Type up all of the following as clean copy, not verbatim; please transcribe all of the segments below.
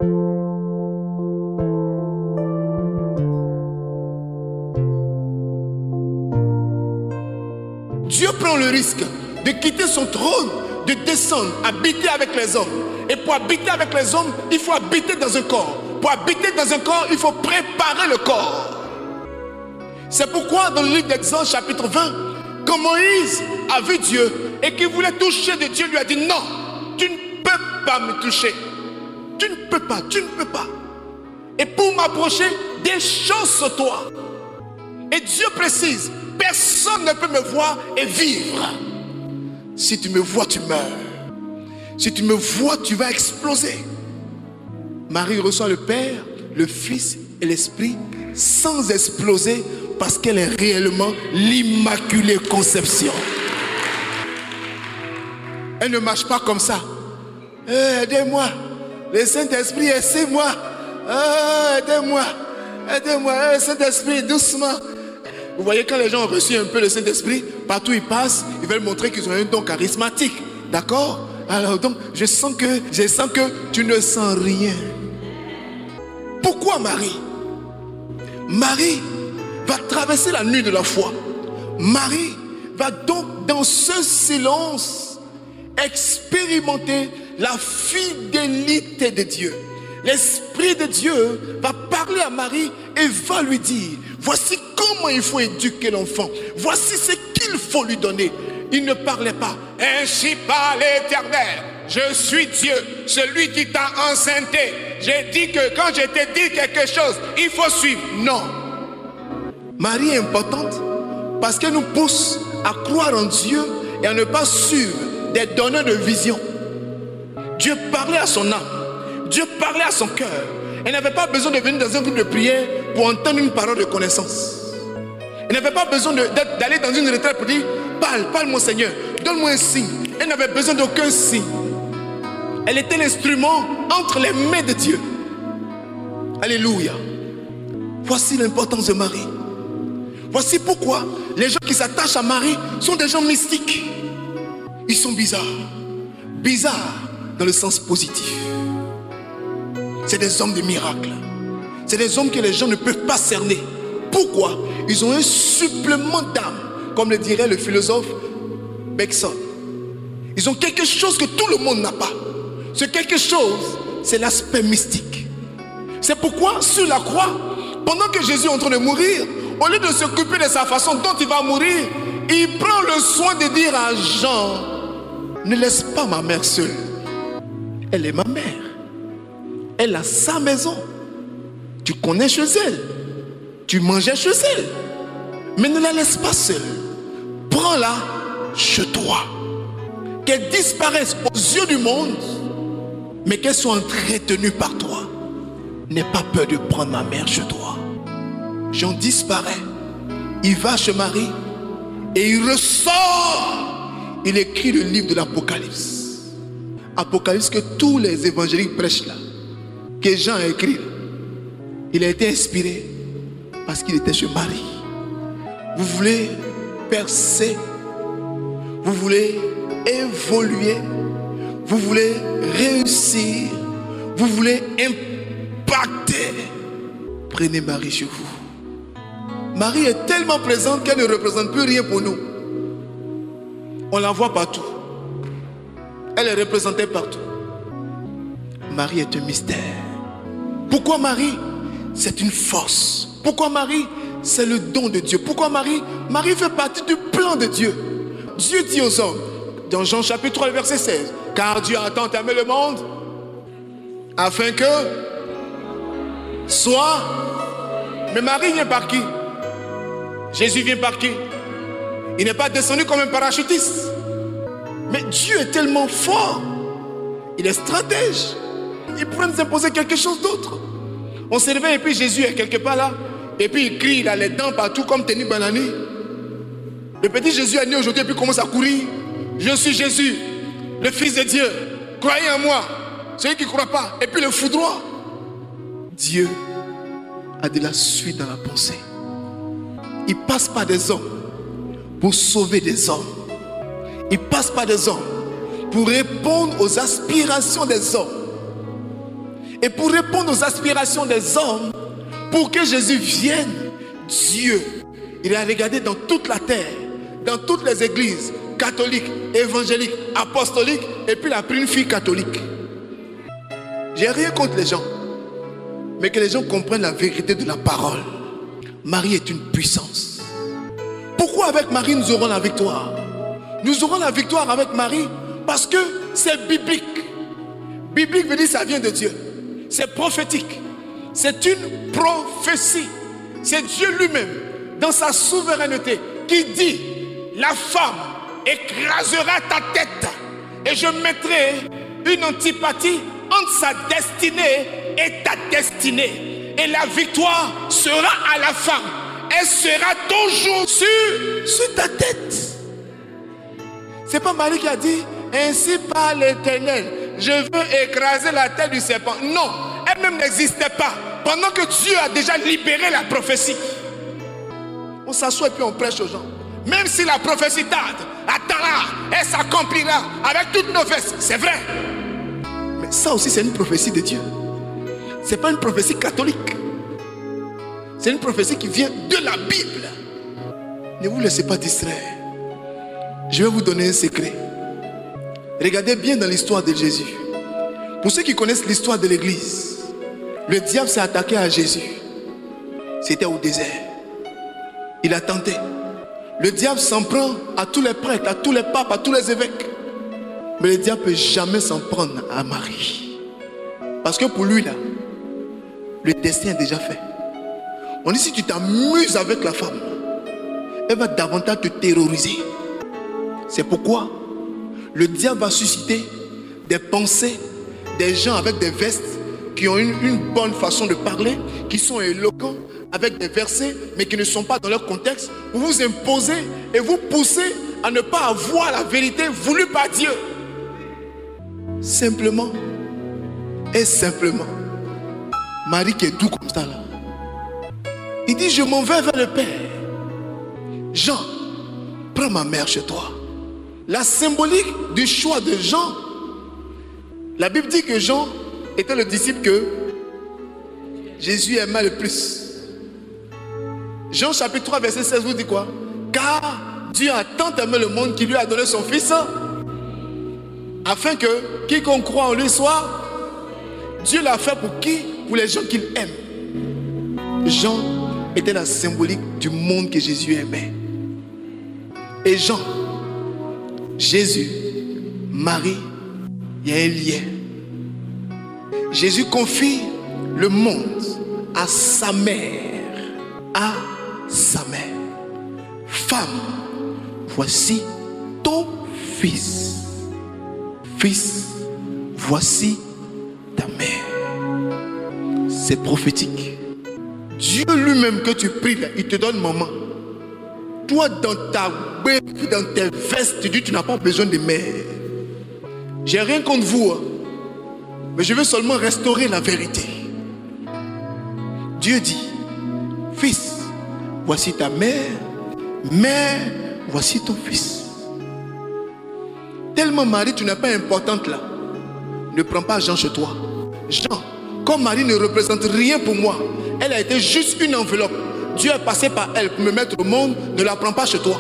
Dieu prend le risque de quitter son trône, de descendre, habiter avec les hommes. Et pour habiter avec les hommes, il faut habiter dans un corps. Pour habiter dans un corps, il faut préparer le corps. C'est pourquoi dans le livre d'Exode chapitre 20, quand Moïse a vu Dieu et qu'il voulait toucher de Dieu, lui a dit non, tu ne peux pas me toucher. Tu ne peux pas, tu ne peux pas. Et pour m'approcher, déchausse-toi. Et Dieu précise, personne ne peut me voir et vivre. Si tu me vois, tu meurs. Si tu me vois, tu vas exploser. Marie reçoit le Père, le Fils et l'Esprit sans exploser parce qu'elle est réellement l'Immaculée Conception. Elle ne marche pas comme ça. Aidez-moi. Le Saint-Esprit, aidez-moi. Aidez-moi. Aidez-moi. Saint-Esprit, doucement. Vous voyez, quand les gens ont reçu un peu le Saint-Esprit, partout ils passent, ils veulent montrer qu'ils ont un don charismatique. D'accord? Alors donc, je sens que tu ne sens rien. Pourquoi Marie? Marie va traverser la nuit de la foi. Marie va donc dans ce silence expérimenter la fidélité de Dieu. L'Esprit de Dieu va parler à Marie et va lui dire, voici comment il faut éduquer l'enfant. Voici ce qu'il faut lui donner. Il ne parlait pas. Ainsi parle l'Éternel. Je suis Dieu, celui qui t'a enceinté. J'ai dit que quand je t'ai dit quelque chose, il faut suivre. Non. Marie est importante parce qu'elle nous pousse à croire en Dieu et à ne pas suivre des donneurs de vision. Dieu parlait à son âme. Dieu parlait à son cœur. Elle n'avait pas besoin de venir dans un groupe de prière pour entendre une parole de connaissance. Elle n'avait pas besoin d'aller dans une retraite pour dire, parle mon Seigneur, donne-moi un signe. Elle n'avait besoin d'aucun signe. Elle était l'instrument entre les mains de Dieu. Alléluia. Voici l'importance de Marie. Voici pourquoi les gens qui s'attachent à Marie sont des gens mystiques. Ils sont bizarres. Bizarres dans le sens positif. C'est des hommes de miracles. C'est des hommes que les gens ne peuvent pas cerner. Pourquoi? Ils ont un supplément d'âme, comme le dirait le philosophe Bergson. Ils ont quelque chose que tout le monde n'a pas. Ce quelque chose, c'est l'aspect mystique. C'est pourquoi sur la croix, pendant que Jésus est en train de mourir, au lieu de s'occuper de sa façon dont il va mourir, il prend le soin de dire à Jean, ne laisse pas ma mère seule. Elle est ma mère. Elle a sa maison. Tu connais chez elle. Tu mangeais chez elle. Mais ne la laisse pas seule. Prends-la chez toi. Qu'elle disparaisse aux yeux du monde, mais qu'elle soit entretenue par toi. N'aie pas peur de prendre ma mère chez toi. Jean disparaît. Il va chez Marie et il ressort. Il écrit le livre de l'Apocalypse. Apocalypse que tous les évangéliques prêchent là, que Jean a écrit. Il a été inspiré parce qu'il était chez Marie. Vous voulez percer, vous voulez évoluer, vous voulez réussir, vous voulez impacter. Prenez Marie chez vous. Marie est tellement présente qu'elle ne représente plus rien pour nous. On la voit partout. Elle est représentée partout. Marie est un mystère. Pourquoi Marie? C'est une force. Pourquoi Marie? C'est le don de Dieu. Pourquoi Marie? Marie fait partie du plan de Dieu. Dieu dit aux hommes, dans Jean chapitre 3, verset 16, car Dieu a tant aimé le monde, afin que soit... Mais Marie vient par qui? Jésus vient par qui? Il n'est pas descendu comme un parachutiste. Mais Dieu est tellement fort. Il est stratège. Il pourrait nous imposer quelque chose d'autre. On se réveille et puis Jésus est quelque part là. Et puis il crie, il a les dents partout comme Teni Banani. Le petit Jésus est né aujourd'hui et puis commence à courir. Je suis Jésus, le Fils de Dieu. Croyez en moi. Celui qui ne croit pas. Et puis le foudroie. Dieu a de la suite dans la pensée. Il passe par des hommes pour sauver des hommes. Il passe par des hommes pour répondre aux aspirations des hommes. Et pour répondre aux aspirations des hommes, pour que Jésus vienne, Dieu, il a regardé dans toute la terre, dans toutes les églises catholiques, évangéliques, apostoliques, et puis il a pris une fille catholique. J'ai rien contre les gens, mais que les gens comprennent la vérité de la parole. Marie est une puissance. Pourquoi avec Marie nous aurons la victoire? Nous aurons la victoire avec Marie parce que c'est biblique. Biblique veut dire ça vient de Dieu. C'est prophétique. C'est une prophétie. C'est Dieu lui-même, dans sa souveraineté, qui dit: la femme écrasera ta tête et je mettrai une antipathie entre sa destinée et ta destinée. Et la victoire sera à la femme. Elle sera toujours sur ta tête. C'est pas Marie qui a dit: ainsi parle l'Éternel, je veux écraser la tête du serpent. Non, elle-même n'existait pas. Pendant que Dieu a déjà libéré la prophétie. On s'assoit et puis on prêche aux gens. Même si la prophétie tarde, attendra, elle s'accomplira avec toutes nos vestes. C'est vrai. Mais ça aussi c'est une prophétie de Dieu. C'est pas une prophétie catholique. C'est une prophétie qui vient de la Bible. Ne vous laissez pas distraire. Je vais vous donner un secret. Regardez bien dans l'histoire de Jésus. Pour ceux qui connaissent l'histoire de l'église, le diable s'est attaqué à Jésus. C'était au désert. Il a tenté. Le diable s'en prend à tous les prêtres, à tous les papes, à tous les évêques. Mais le diable ne peut jamais s'en prendre à Marie. Parce que pour lui là, le destin est déjà fait. On dit: si tu t'amuses avec la femme, elle va davantage te terroriser. C'est pourquoi le diable va susciter des pensées, des gens avec des vestes qui ont une bonne façon de parler, qui sont éloquents, avec des versets, mais qui ne sont pas dans leur contexte, pour vous imposer et vous pousser à ne pas avoir la vérité voulue par Dieu. Simplement et simplement. Marie qui est doux comme ça là, il dit: je m'en vais vers le Père. Jean, prends ma mère chez toi. La symbolique du choix de Jean, la Bible dit que Jean était le disciple que Jésus aimait le plus. Jean chapitre 3 verset 16 vous dit quoi? Car Dieu a tant aimé le monde qu'il lui a donné son fils, afin que quiconque croit en lui soit. Dieu l'a fait pour qui? Pour les gens qu'il aime. Jean était la symbolique du monde que Jésus aimait. Et Jean, Jésus, Marie, il y a un lien. Jésus confie le monde à sa mère. À sa mère. Femme, voici ton fils. Fils, voici ta mère. C'est prophétique. Dieu lui-même que tu pries là, il te donne maman. Toi dans ta bête, dans tes vestes, tu dis tu n'as pas besoin de mère. J'ai rien contre vous, hein, mais je veux seulement restaurer la vérité. Dieu dit: fils, voici ta mère. Mère, voici ton fils. Tellement Marie, tu n'es pas importante là. Ne prends pas Jean chez toi. Jean, comme Marie ne représente rien pour moi, elle a été juste une enveloppe. Dieu est passé par elle pour me mettre au monde. Ne la prends pas chez toi.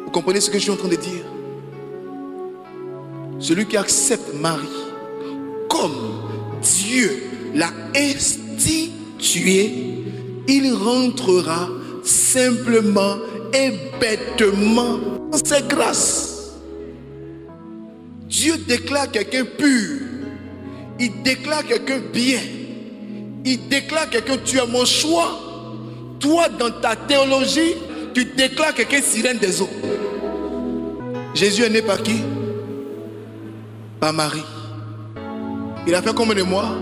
Vous comprenez ce que je suis en train de dire? Celui qui accepte Marie comme Dieu l'a instituée, il rentrera simplement et bêtement dans ses grâces. Dieu déclare quelqu'un pur. Il déclare quelqu'un bien. Il déclare quelqu'un: tu es mon choix. Toi, dans ta théologie, tu déclares quelqu'un sirène des eaux. Jésus est né par qui? Par Marie. Il a fait combien de mois?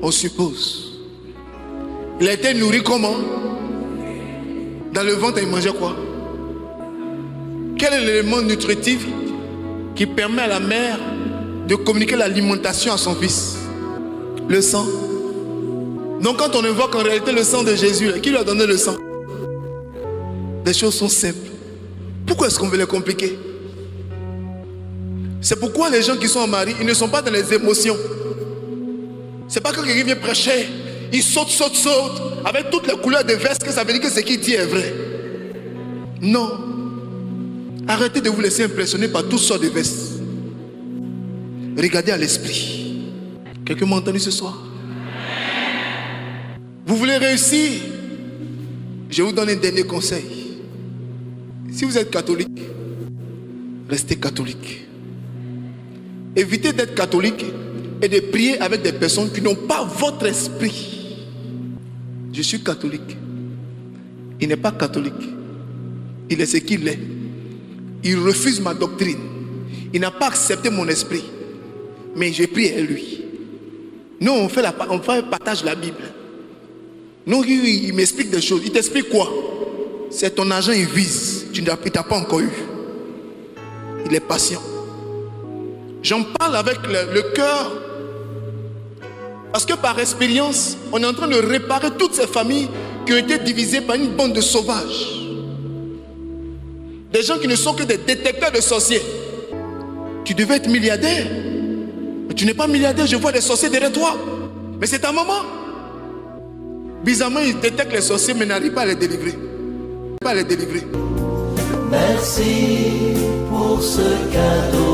On suppose. Il a été nourri comment? Dans le ventre, il mangeait quoi? Quel est l'élément nutritif qui permet à la mère de communiquer l'alimentation à son fils? Le sang. Donc quand on évoque en réalité le sang de Jésus, qui lui a donné le sang? Les choses sont simples. Pourquoi est-ce qu'on veut les compliquer? C'est pourquoi les gens qui sont en mari, ils ne sont pas dans les émotions. C'est pas quand quelqu'un vient prêcher, il saute, avec toutes les couleurs de veste, que ça veut dire que ce qu'il dit est vrai. Non. Arrêtez de vous laisser impressionner par toutes sortes de vestes. Regardez à l'esprit. Quelqu'un m'a entendu ce soir? Vous voulez réussir? Je vous donne un dernier conseil. Si vous êtes catholique, restez catholique. Évitez d'être catholique et de prier avec des personnes qui n'ont pas votre esprit. Je suis catholique. Il n'est pas catholique. Il est ce qu'il est. Il refuse ma doctrine. Il n'a pas accepté mon esprit. Mais je prie à lui. Nous, on fait un partage de la Bible. Nous, il m'explique des choses. Il t'explique quoi? C'est ton argent, il vise. Il ne t'a pas encore eu. Il est patient. J'en parle avec le cœur. Parce que par expérience, on est en train de réparer toutes ces familles qui ont été divisées par une bande de sauvages. Des gens qui ne sont que des détecteurs de sorciers. Tu devais être milliardaire. Mais tu n'es pas milliardaire, je vois des sorciers derrière toi. Mais c'est ta maman. Bizarrement, ils détectent les sorciers mais n'arrivent pas à les délivrer. Pas à les délivrer. Merci pour ce cadeau.